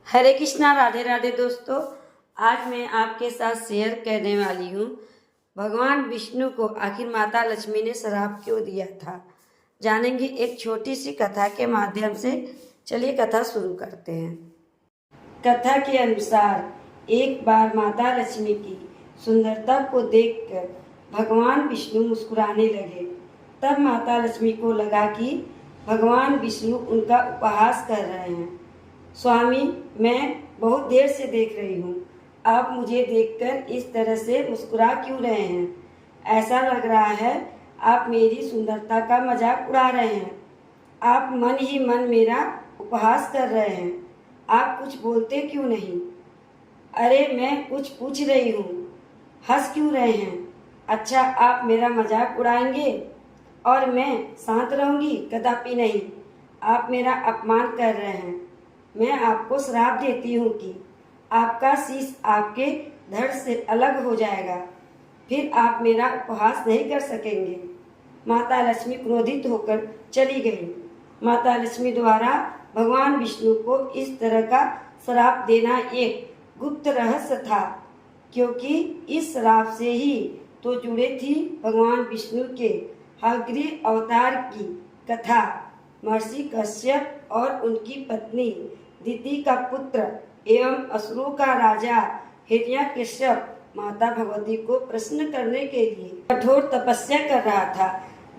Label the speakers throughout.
Speaker 1: हरे कृष्णा, राधे राधे दोस्तों। आज मैं आपके साथ शेयर करने वाली हूँ भगवान विष्णु को आखिर माता लक्ष्मी ने श्राप क्यों दिया था। जानेंगे एक छोटी सी कथा के माध्यम से। चलिए कथा शुरू करते हैं। कथा के अनुसार एक बार माता लक्ष्मी की सुंदरता को देखकर भगवान विष्णु मुस्कुराने लगे। तब माता लक्ष्मी को लगा कि भगवान विष्णु उनका उपहास कर रहे हैं। स्वामी, मैं बहुत देर से देख रही हूँ, आप मुझे देखकर इस तरह से मुस्कुरा क्यों रहे हैं? ऐसा लग रहा है आप मेरी सुंदरता का मजाक उड़ा रहे हैं। आप मन ही मन मेरा उपहास कर रहे हैं। आप कुछ बोलते क्यों नहीं? अरे मैं कुछ पूछ रही हूँ, हंस क्यों रहे हैं? अच्छा, आप मेरा मजाक उड़ाएंगे और मैं शांत रहूंगी? कदापि नहीं। आप मेरा अपमान कर रहे हैं। मैं आपको श्राप देती हूँ कि आपका शीश आपके धड़ से अलग हो जाएगा, फिर आप मेरा उपहास नहीं कर सकेंगे। माता लक्ष्मी क्रोधित होकर चली गई। माता लक्ष्मी द्वारा भगवान विष्णु को इस तरह का श्राप देना एक गुप्त रहस्य था, क्योंकि इस श्राप से ही तो जुड़े थी भगवान विष्णु के हयग्रीव अवतार की कथा। महर्षि कश्यप और उनकी पत्नी दिति का पुत्र एवं असुरों का राजा हिरण्यकश्यप माता भगवती को प्रसन्न करने के लिए कठोर तपस्या कर रहा था।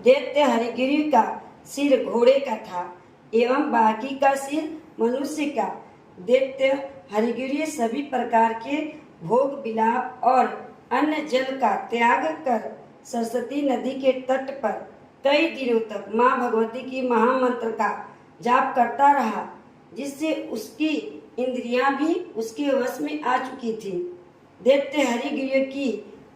Speaker 1: दैत्य हरिगिरी का सिर घोड़े का था एवं बाकी का सिर मनुष्य का। दैत्य हरिगिरी सभी प्रकार के भोग विलाप और अन्य जल का त्याग कर सरस्वती नदी के तट पर कई दिनों तक माँ भगवती की महामंत्र का जाप करता रहा, जिससे उसकी इंद्रियां भी उसके वश में आ चुकी थी। दैत्य हरिगिरी की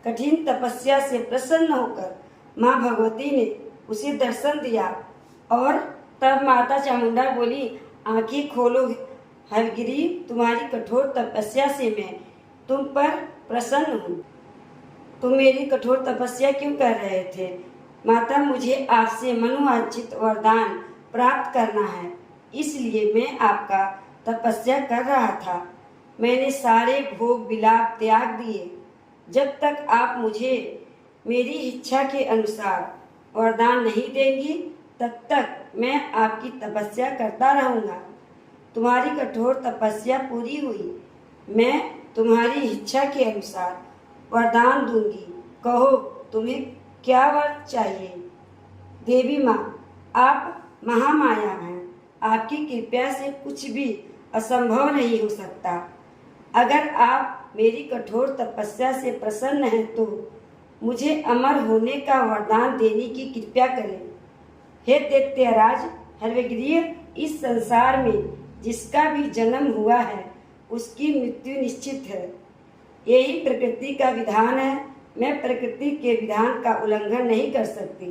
Speaker 1: कठिन तपस्या से प्रसन्न होकर माँ भगवती ने उसे दर्शन दिया और तब माता चामुंडा बोली, आंखें खोलो हरिगिरी, तुम्हारी कठोर तपस्या से मैं तुम पर प्रसन्न हूँ। तुम मेरी कठोर तपस्या क्यों कर रहे थे? माता, मुझे आपसे मनोवांछित वरदान प्राप्त करना है, इसलिए मैं आपका तपस्या कर रहा था। मैंने सारे भोग विलाप त्याग दिए। जब तक आप मुझे मेरी इच्छा के अनुसार वरदान नहीं देंगी, तब तक मैं आपकी तपस्या करता रहूँगा। तुम्हारी कठोर तपस्या पूरी हुई, मैं तुम्हारी इच्छा के अनुसार वरदान दूंगी। कहो, तुम्हें क्या वर चाहिए? देवी माँ, आप महामाया हैं, आपकी कृपा से कुछ भी असंभव नहीं हो सकता। अगर आप मेरी कठोर तपस्या से प्रसन्न हैं तो मुझे अमर होने का वरदान देने की कृपा करें। हे दैत्यराज हयग्रीव, इस संसार में जिसका भी जन्म हुआ है उसकी मृत्यु निश्चित है। यही प्रकृति का विधान है। मैं प्रकृति के विधान का उल्लंघन नहीं कर सकती,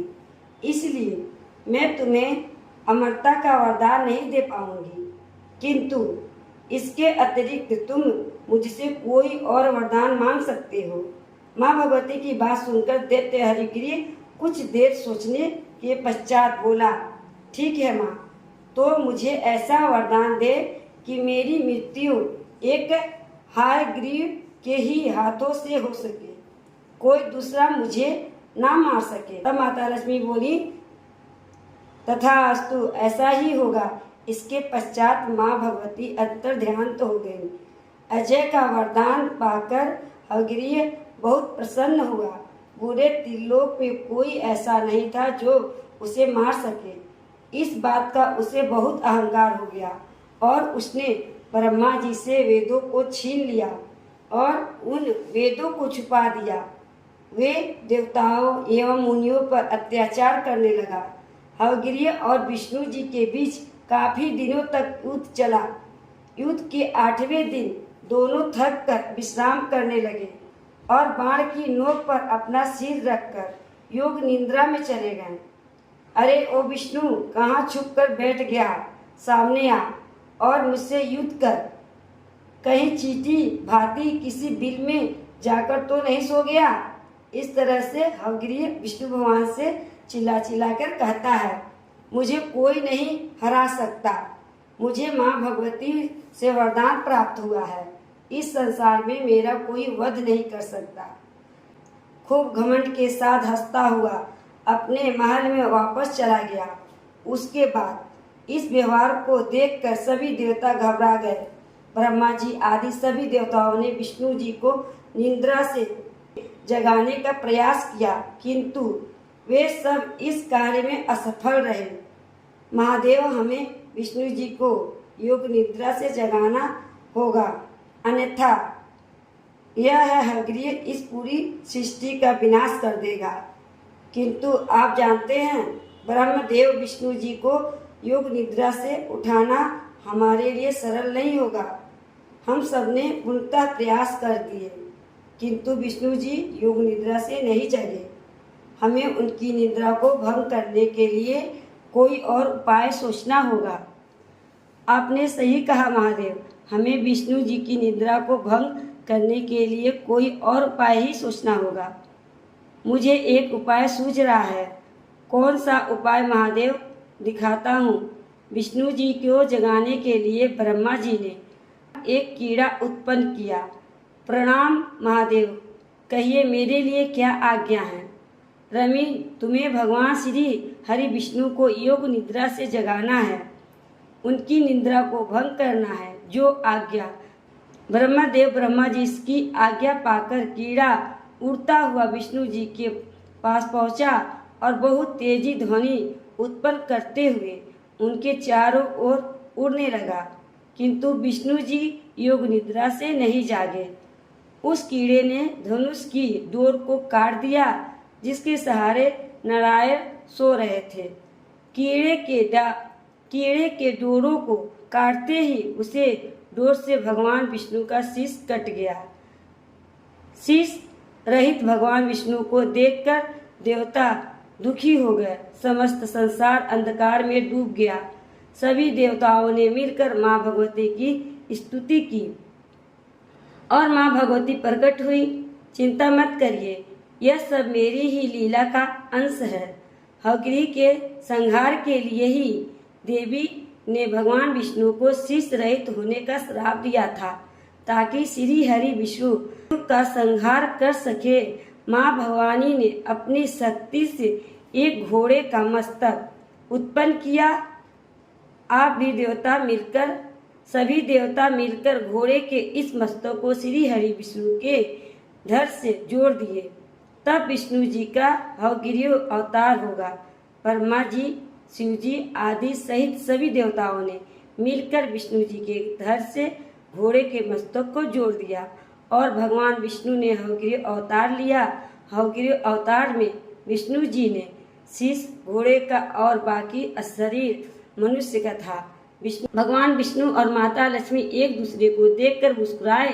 Speaker 1: इसलिए मैं तुम्हें अमरता का वरदान नहीं दे पाऊंगी। किंतु इसके अतिरिक्त तुम मुझसे कोई और वरदान मांग सकते हो। माँ भगवती की बात सुनकर दैत्य हरिगिरी कुछ देर सोचने के पश्चात बोला, ठीक है माँ, तो मुझे ऐसा वरदान दे कि मेरी मृत्यु एक हयग्रीव के ही हाथों से हो सके, कोई दूसरा मुझे ना मार सके। तब माता लक्ष्मी बोली, तथास्तु, ऐसा ही होगा। इसके पश्चात माँ भगवती अंतर ध्यान हो गई। अजय का वरदान पाकर हयग्रीव बहुत प्रसन्न हुआ। पूरे त्रिलोक में कोई ऐसा नहीं था जो उसे मार सके। इस बात का उसे बहुत अहंकार हो गया और उसने ब्रह्मा जी से वेदों को छीन लिया और उन वेदों को छुपा दिया। वे देवताओं एवं मुनियों पर अत्याचार करने लगा। हयग्रीव और विष्णु जी के बीच काफी दिनों तक युद्ध चला। युद्ध के 8वें दिन दोनों थक कर विश्राम करने लगे और बाण की नोक पर अपना सिर रखकर योग निद्रा में चले गए। अरे ओ विष्णु, कहाँ छुप कर बैठ गया? सामने आ और मुझसे युद्ध कर। कहीं चींटी भांति किसी बिल में जाकर तो नहीं सो गया? इस तरह से हयग्रीव विष्णु भगवान से चिल्ला चिल्ला कर कहता है, मुझे कोई नहीं हरा सकता। मुझे माँ भगवती से वरदान प्राप्त हुआ है, इस संसार में मेरा कोई वध नहीं कर सकता। खूब घमंड के साथ हंसता हुआ अपने महल में वापस चला गया। उसके बाद इस व्यवहार को देखकर सभी देवता घबरा गए। ब्रह्मा जी आदि सभी देवताओं ने विष्णु जी को निद्रा से जगाने का प्रयास किया, किंतु वे सब इस कार्य में असफल रहे। महादेव, हमें विष्णु जी को योग निद्रा से जगाना होगा, अन्यथा यह हयग्रीव इस पूरी सृष्टि का विनाश कर देगा। किंतु आप जानते हैं, ब्रह्मदेव विष्णु जी को योग निद्रा से उठाना हमारे लिए सरल नहीं होगा। हम सबने पूर्णतः प्रयास कर दिए, किंतु विष्णु जी योग निद्रा से नहीं जगे। हमें उनकी निद्रा को भंग करने के लिए कोई और उपाय सोचना होगा। आपने सही कहा महादेव, हमें विष्णु जी की निद्रा को भंग करने के लिए कोई और उपाय ही सोचना होगा। मुझे एक उपाय सूझ रहा है। कौन सा उपाय महादेव? दिखाता हूँ। विष्णु जी को जगाने के लिए ब्रह्मा जी ने एक कीड़ा उत्पन्न किया। प्रणाम महादेव, कहिए मेरे लिए क्या आज्ञा है? रमी, तुम्हें भगवान श्री हरि विष्णु को योग निद्रा से जगाना है, उनकी निद्रा को भंग करना है। जो आज्ञा। ब्रह्मदेव ब्रह्मा जी की आज्ञा पाकर कीड़ा उड़ता हुआ विष्णु जी के पास पहुंचा और बहुत तेजी ध्वनि उत्पन्न करते हुए उनके चारों ओर उड़ने लगा, किंतु विष्णु जी योग निद्रा से नहीं जागे। उस कीड़े ने धनुष की डोर को काट दिया, जिसके सहारे नारायण सो रहे थे। कीड़े के डोरों को काटते ही उसे डोर से भगवान विष्णु का शीश कट गया। शीश रहित भगवान विष्णु को देखकर देवता दुखी हो गए। समस्त संसार अंधकार में डूब गया। सभी देवताओं ने मिलकर माँ भगवती की स्तुति की और माँ भगवती प्रकट हुई। चिंता मत करिए, यह सब मेरी ही लीला का अंश है। हयग्रीव के संहार के लिए ही देवी ने भगवान विष्णु को शीश रहित होने का श्राप दिया था, ताकि श्री हरि विष्णु का संहार कर सके। माँ भवानी ने अपनी शक्ति से एक घोड़े का मस्तक उत्पन्न किया। आप भी सभी देवता मिलकर घोड़े के इस मस्तक को श्री हरि विष्णु के धड़ से जोड़ दिए। तब विष्णु जी का हयग्रीव अवतार होगा। ब्रह्मा जी, शिव जी आदि सहित सभी देवताओं ने मिलकर विष्णु जी के धड़ से घोड़े के मस्तक को जोड़ दिया और भगवान विष्णु ने हयग्रीव अवतार लिया। हयग्रीव अवतार में विष्णु जी ने शीश घोड़े का और बाकी शरीर मनुष्य का था। भगवान विष्णु और माता लक्ष्मी एक दूसरे को देखकर मुस्कुराए।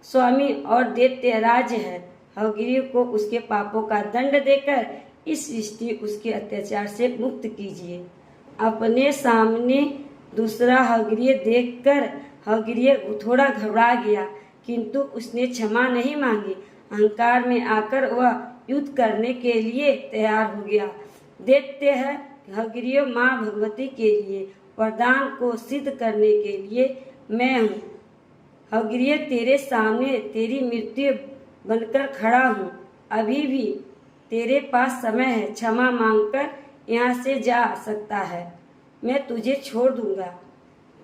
Speaker 1: स्वामी और दैत्यराज है, हयग्रीव को उसके पापों का दंड देकर इस सृष्टि उसके अत्याचार से मुक्त कीजिए। अपने सामने दूसरा हयग्रीव देखकर हयग्रीव थोड़ा घबरा गया, किंतु उसने क्षमा नहीं मांगी। अहंकार में आकर वह युद्ध करने के लिए तैयार हो गया। देखते हैं हयग्रीव, माँ भगवती के लिए वरदान को सिद्ध करने के लिए मैं हूँ। हयग्रीव, तेरे सामने तेरी मृत्यु बनकर खड़ा हूँ। अभी भी तेरे पास समय है, क्षमा मांगकर यहाँ से जा सकता है। मैं तुझे छोड़ दूंगा,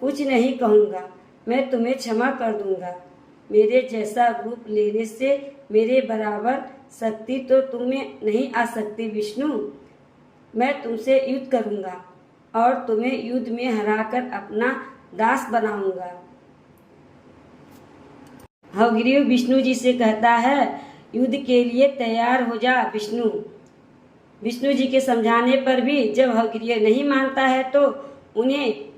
Speaker 1: कुछ नहीं कहूँगा, मैं तुम्हें क्षमा कर दूंगा। मेरे जैसा रूप लेने से मेरे बराबर शक्ति तो तुम्हें नहीं आ सकती विष्णु। मैं तुमसे युद्ध करूंगा और तुम्हें युद्ध में हराकर अपना दास बनाऊंगा। हयग्रीव विष्णु जी से कहता है, युद्ध के लिए तैयार हो जा विष्णु। विष्णु जी के समझाने पर भी जब हयग्रीव नहीं मानता है तो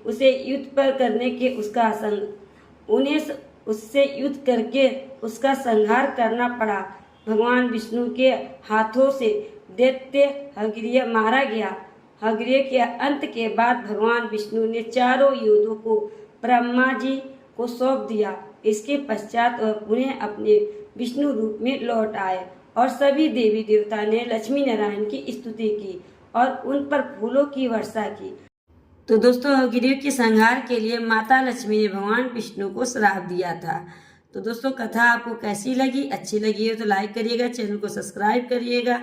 Speaker 1: उसे युद्ध पर करने के उससे युद्ध करके उसका संहार करना पड़ा। भगवान विष्णु के हाथों से दैत्य हयग्रीव मारा गया। हयग्रीव के अंत के बाद भगवान विष्णु ने चारों योद्धों को ब्रह्मा जी को सौंप दिया। इसके पश्चात वह पुनः अपने विष्णु रूप में लौट आए और सभी देवी देवता ने लक्ष्मी नारायण की स्तुति की और उन पर फूलों की वर्षा की। तो दोस्तों गिरियों के संहार के लिए माता लक्ष्मी ने भगवान विष्णु को श्राप दिया था। तो दोस्तों कथा आपको कैसी लगी, अच्छी लगी हो तो लाइक करिएगा, चैनल को सब्सक्राइब करिएगा,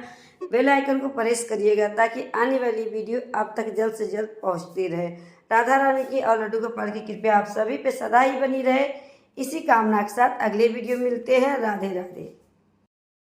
Speaker 1: बेल आइकन को प्रेस करिएगा ताकि आने वाली वीडियो आप तक जल्द से जल्द पहुंचती रहे। राधा रानी की और लड्डू गोपाल की कृपया आप सभी पे सदा ही बनी रहे। इसी कामना के साथ अगले वीडियो मिलते हैं। राधे राधे।